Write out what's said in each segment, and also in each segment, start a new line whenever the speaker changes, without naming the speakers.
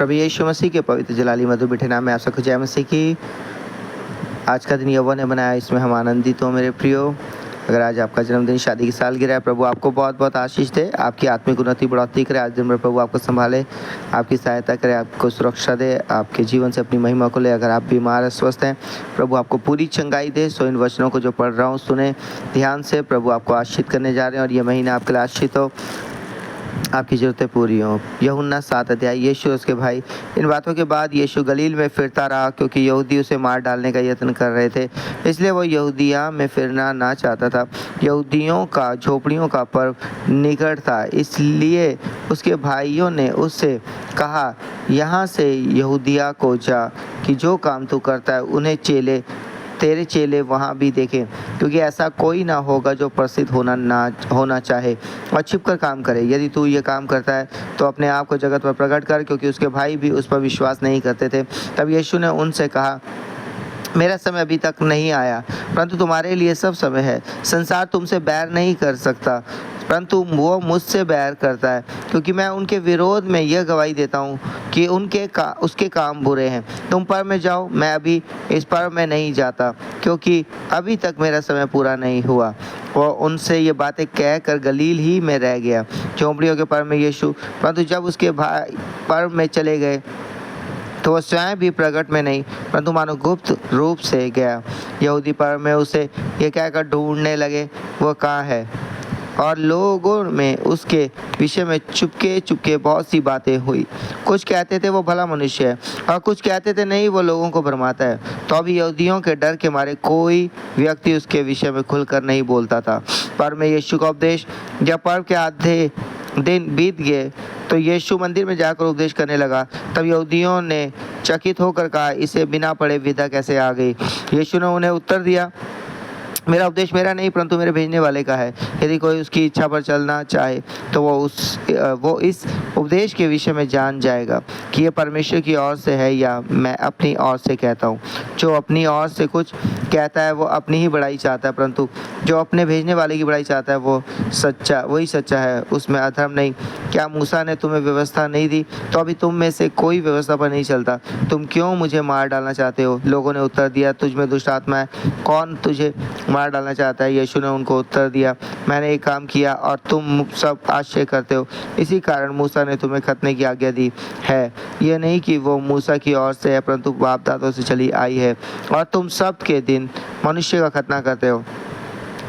प्रभु यीशु मसीह के पवित्र जलाली मधुर मीठे नाम में आप सबको जय मसीह की। आज का दिन यहोवा ने बनाया, इसमें हम आनंदित हो मेरे प्रियो। अगर आज आपका जन्मदिन, शादी की सालगिरह है, प्रभु आपको बहुत बहुत आशीष दे, आपकी आत्मिक उन्नति बढ़ोतरी करे। आज दिन भर प्रभु आपको संभाले, आपकी सहायता करे, आपको सुरक्षा दे, आपके जीवन से अपनी महिमा को ले। अगर आप बीमार स्वस्थ हैं, प्रभु आपको पूरी चंगाई दे। सो इन वचनों को जो पढ़ रहा हूँ सुने ध्यान से। प्रभु आपको आशीष करने जा रहे हैं और ये महीना आपके लिए आशीष हो, आपकी ज़रूरतें पूरी हों। यूहन्ना 7 अध्याय। यीशु और उसके भाई। इन बातों के बाद यीशु गलील में फिरता रहा, क्योंकि यहूदी उसे मार डालने का यत्न कर रहे थे, इसलिए वो यहूदिया में फिरना ना चाहता था। यहूदियों का झोपड़ियों का पर्व निकट था, इसलिए उसके भाइयों ने उससे कहा, यहाँ से यहूदिया को जा, कि जो काम तू करता है उन्हें तेरे चेले वहाँ भी देखें, क्योंकि ऐसा कोई ना होगा जो प्रसिद्ध होना चाहे और छिपकर काम करे। यदि तू ये काम करता है तो अपने आप को जगत पर प्रकट कर, क्योंकि उसके भाई भी उस पर विश्वास नहीं करते थे। तब यीशु ने उनसे कहा, मेरा समय अभी तक नहीं आया, परंतु तुम्हारे लिए सब समय है। संसार तुमसे बैर नहीं कर सकता, परंतु वो मुझसे बैर करता है, क्योंकि मैं उनके विरोध में यह गवाही देता हूँ कि उसके काम बुरे हैं। तुम पर्व में जाओ, मैं अभी इस पर्व में नहीं जाता, क्योंकि अभी तक मेरा समय पूरा नहीं हुआ। वो उनसे ये बातें कहकर गलील ही में रह गया। झोंपड़ियों के पर्व में यीशु, परंतु जब उसके भाई पर्व में चले गए तो वह स्वयं भी प्रकट में नहीं, परंतु मानो गुप्त रूप से गया। यहूदी पर्व में उसे ये कहकर ढूंढने लगे, वह कहाँ है। और लोगों में उसके विषय में चुपके बहुत सी बातें हुई। कुछ कहते थे वो भला मनुष्य है, और कुछ कहते थे नहीं, वो लोगों को भरमाता है। तो अभी यहूदियों के डर के मारे कोई व्यक्ति उसके विषय में खुलकर नहीं बोलता था। पर्व में यीशु का उपदेश। जब पर्व के आधे दिन बीत गए तो यीशु मंदिर में जाकर उपदेश करने लगा। तब यहूदियों ने चकित होकर कहा, इसे बिना पढ़े विधा कैसे आ गई। यीशु ने उन्हें उत्तर दिया, मेरा उपदेश मेरा नहीं, परंतु मेरे भेजने वाले का है। यदि कोई उसकी इच्छा पर चलना चाहे तो वो इस उपदेश के विषय में जान जाएगा कि ये परमेश्वर की ओर से है या मैं अपनी ओर से कहता हूँ। जो अपनी ओर से कुछ कहता है वो अपनी ही बड़ाई चाहता है, परंतु जो अपने भेजने वाले की बड़ाई चाहता है वही सच्चा है, उसमें अधर्म नहीं। क्या मूसा ने तुम्हें व्यवस्था नहीं दी, तो अभी तुम में से कोई व्यवस्था पर नहीं चलता। तुम क्यों मुझे मार डालना चाहते हो। लोगों ने उत्तर दिया, तुझ में दुष्ट आत्मा है, कौन तुझे मार डालना चाहता है। यीशु ने उनको उत्तर दिया, मैंने एक काम किया और तुम सब आश्चर्य करते हो। इसी कारण मूसा ने तुम्हें खतने की आज्ञा दी है। यह नहीं कि वो मूसा की ओर से है, परंतु बाप दादों से चली आई है। और तुम सब के दिन मनुष्य का खतना करते हो।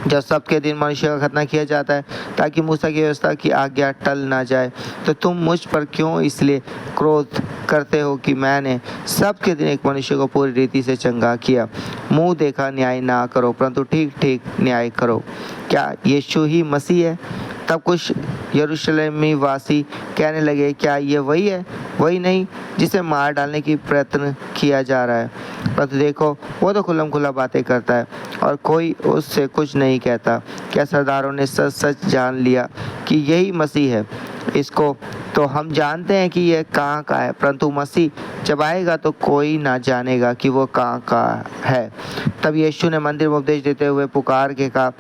जब सबके दिन मनुष्य का खतना किया जाता है ताकि मूसा की व्यवस्था की आज्ञा टल ना जाए, तो तुम मुझ पर क्यों इसलिए क्रोध करते हो कि मैंने सबके दिन एक मनुष्य को पूरी रीति से चंगा किया। मुंह देखा न्याय ना करो, परंतु ठीक ठीक न्याय करो। क्या यीशु ही मसीह है। तब कुछ यरूशलेमी वासी कहने लगे, क्या ये वही है। वही नहीं जिसे मार डालने की प्रयत्न किया जा रहा है, परंतु देखो वो तो खुल्लम खुल्ला बातें करता है और कोई उससे कुछ नहीं कहता। क्या सरदारों ने सच जान लिया कि यही मसीह है। इसको तो हम जानते हैं कि यह कहाँ का है, परंतु मसीह जब आएगा तो कोई ना जानेगा कि वो कहाँ का है। तब यीशु ने मंदिर में उपदेश देते हुए पुकार के कहा,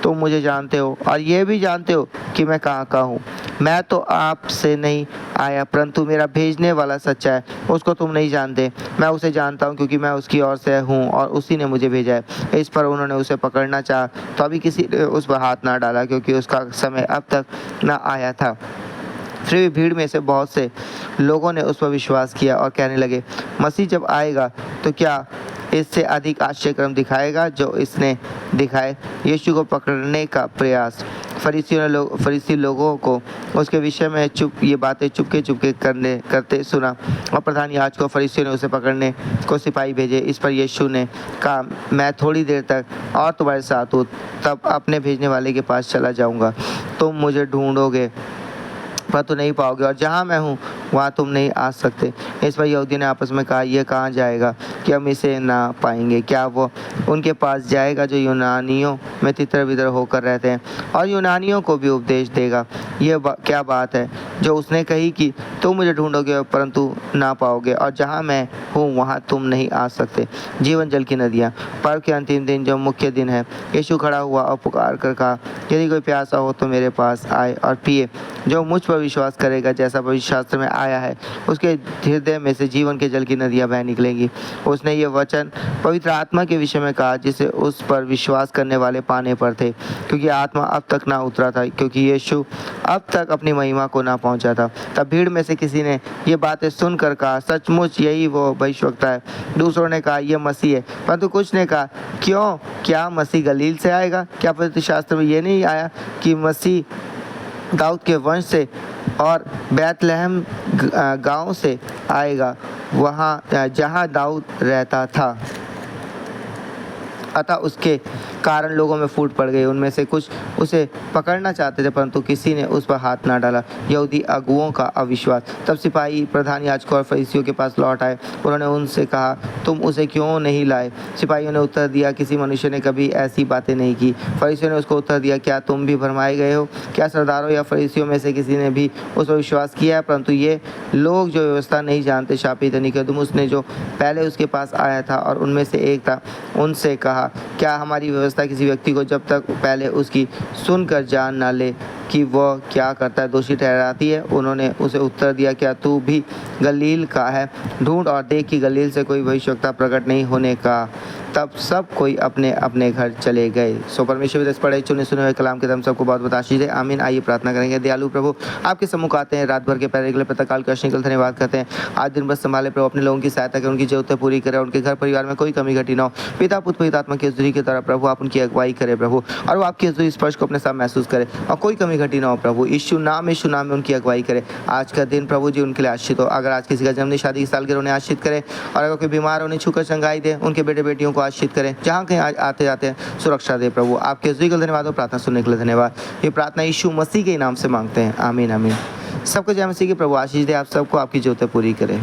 तुम मुझे जानते हो और ये भी जानते हो कि मैं कहाँ का हूँ। मैं तो आपसे नहीं आया, परंतु मेरा भेजने वाला सच्चा है, उसको तुम नहीं जानते। मैं उसे जानता हूँ, क्योंकि मैं उसकी ओर से हूँ और उसी ने मुझे भेजा है। इस पर उन्होंने उसे पकड़ना चाहा, तो अभी किसी ने उस पर हाथ ना डाला, क्योंकि उसका समय अब तक ना आया था। फिर भी भीड़ में से बहुत से लोगों ने उस पर विश्वास किया और कहने लगे, मसीह जब आएगा तो क्या इससे अधिक आश्चर्यक्रम दिखाएगा जो इसने दिखाए। यीशु को पकड़ने का प्रयास। फरीसी लोगों को उसके विषय में ये बातें चुपके करते सुना, और प्रधान याजकों फरीसियों ने उसे पकड़ने को सिपाही भेजे। इस पर यीशु ने कहा, मैं थोड़ी देर तक और तुम्हारे साथ हूँ, तब अपने भेजने वाले के पास चला जाऊँगा। तुम मुझे ढूंढोगे परंतु नहीं पाओगे, और जहाँ मैं हूँ वहाँ तुम नहीं आ सकते। इस पर यहूदी ने आपस में कहा, यह कहाँ जाएगा कि हम इसे ना पाएंगे। क्या वो उनके पास जाएगा जो यूनानियों में तितर बितर होकर रहते हैं और यूनानियों को भी उपदेश देगा। यह क्या बात है जो उसने कही कि तुम मुझे ढूंढोगे परंतु ना पाओगे, और जहाँ मैं हूँ वहाँ तुम नहीं आ सकते। जीवन जल की नदियाँ। पर्व के अंतिम दिन जो मुख्य दिन है, यीशु खड़ा हुआ और पुकार कर कहा, यदि कोई प्यासा हो तो मेरे पास आए और पिए। जो मुझ पर विश्वास करेगा, जैसा पवित्र शास्त्र में आया है, उसके हृदय में से जीवन के जल की नदियाँ बह निकलेंगी। उसने ये वचन पवित्र आत्मा के विषय में कहा जिसे उस पर विश्वास करने वाले पाने पर थे, क्योंकि आत्मा अब तक ना उतरा था, क्योंकि यीशु अब तक अपनी महिमा को ना पहुंचा था। तब भीड़ में से किसी ने ये बातें सुनकर कहा, सचमुच यही वो भविष्यवक्ता है। दूसरों ने कहा, यह मसीह है। परंतु कुछ ने कहा, क्यों, क्या मसीह गलील से आएगा? क्या पवित्र शास्त्र में ये नहीं आया कि मसीह दाऊद के वंश से और बैतलहम गांव से आएगा, वहाँ जहाँ दाऊद रहता था? अतः उसके कारण लोगों में फूट पड़ गई। उनमें से कुछ उसे पकड़ना चाहते थे, परंतु किसी ने उस पर हाथ ना डाला। यहूदी अगुओं का अविश्वास। तब सिपाही प्रधान याजकों और फरीसियों के पास लौट आए। उन्होंने उनसे कहा, तुम उसे क्यों नहीं लाए? सिपाहियों ने उत्तर दिया, किसी मनुष्य ने कभी ऐसी बातें नहीं की। फरीसियों ने उसको उत्तर दिया, क्या तुम भी भरमाए गए हो? क्या सरदारों या फरीसियों में से किसी ने भी उस पर विश्वास किया है? परंतु ये लोग जो व्यवस्था नहीं जानते शापित हैं। निकोदेमुस ने जो पहले उसके पास आया था और उनमें से एक था, उनसे कहा, क्या हमारी व्यवस्था किसी व्यक्ति को जब तक पहले उसकी सुनकर जान ना ले कि वह क्या करता है दोषी ठहराती है? उन्होंने उसे उत्तर दिया, क्या तू भी गलील का है? ढूंढ और देख कि गलील से कोई भविष्यवक्ता प्रकट नहीं होने का। तब सब कोई अपने अपने घर चले गए। सो परमेश्वर दस पढ़े चुने सुने हुए कलाम के दम सबको बहुत बहुत आशीष दे। आमीन। आइए प्रार्थना करेंगे। दयालु प्रभु, आपके सम्मुख आते हैं, रात भर के पहले अगले प्रातःकाल के अश्निकल धन्यवाद करते हैं। आज दिन भर संभाले प्रभु, अपने लोगों की सहायता करें, उनकी जरूरतें पूरी करें, उनके घर परिवार में कोई कमी घटी ना हो। पिता पुत्र पवित्र आत्मा की हजूरी की तरह प्रभु आप उनकी अगुवाई करें प्रभु, और वो आपकी हजूरी स्पर्श को अपने साथ महसूस करें और कोई कमी घटी ना हो प्रभु। यीशु नाम में उनकी अगुवाई करें। आज का दिन प्रभु जी उनके लिए आशीष हो। अगर आज किसी का जन्मदिन, शादी की सालगिरह, उन्हें आशीष करें, और अगर कोई बीमार उन्हें छूकर चंगाई दे, उनके बेटे बेटियों को आशीष करें, जहाँ कहीं आते जाते हैं सुरक्षा दे प्रभु। आपके हजूरी के धन्यवाद हो। प्रार्थना सुनने के लिए धन्यवाद। ये प्रार्थना यीशु मसीह के नाम से मांगते हैं। आमीन आमीन। सबको जय मसीह की प्रभु आशीष दे। आप सबको आपकी जरूरतें पूरी करें।